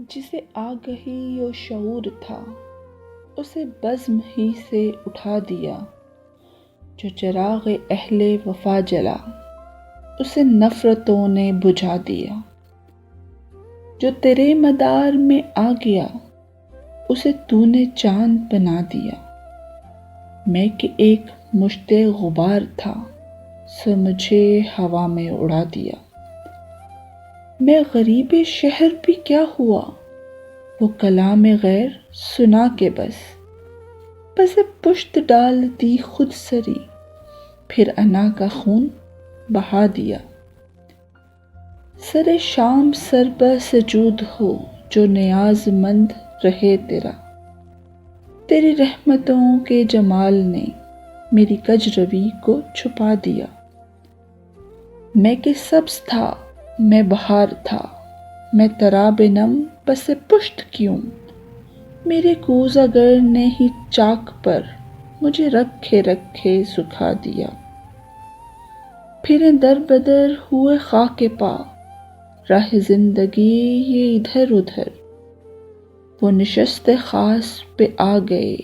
جسے آگہی و شعور تھا اسے بزم ہی سے اٹھا دیا، جو چراغ اہل وفا جلا اسے نفرتوں نے بجھا دیا، جو تیرے مدار میں آ گیا اسے تو نے چاند بنا دیا۔ میں کہ ایک مشت غبار تھا سو مجھے ہوا میں اڑا دیا۔ میں غریب شہر بھی کیا ہوا، وہ کلام غیر سنا کے بس پشت ڈال دی خود سری، پھر انا کا خون بہا دیا۔ سر شام سر بہ سجود ہو جو نیاز مند رہے تیرا، تیری رحمتوں کے جمال نے میری کج روی کو چھپا دیا۔ میں کہ سبز تھا میں بہار تھا، میں تراب نم پس پشت کیوں، میرے کوزہ گر نے ہی چاک پر مجھے رکھے رکھے سکھا دیا۔ پھریں در بدر ہوئے خاک پا، راہ زندگی یہ ادھر ادھر، وہ نشست خاص پہ آ گئے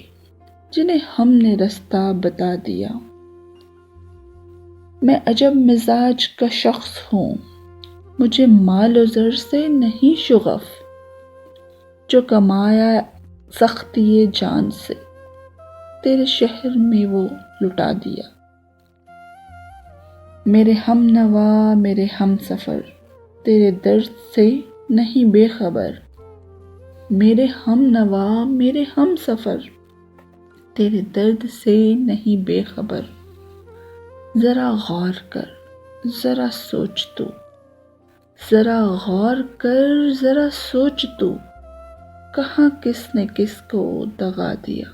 جنہیں ہم نے رستہ بتا دیا۔ میں عجب مزاج کا شخص ہوں، مجھے مال و زر سے نہیں شغف، جو کمایا سختی جان سے تیرے شہر میں وہ لٹا دیا۔ میرے ہم نوا میرے ہم سفر تیرے درد سے نہیں بے خبر، میرے ہم نوا میرے ہم سفر تیرے درد سے نہیں بے خبر۔ ذرا غور کر ذرا سوچ تو، ذرا غور کر ذرا سوچ تو، کہاں کس نے کس کو دغا دیا۔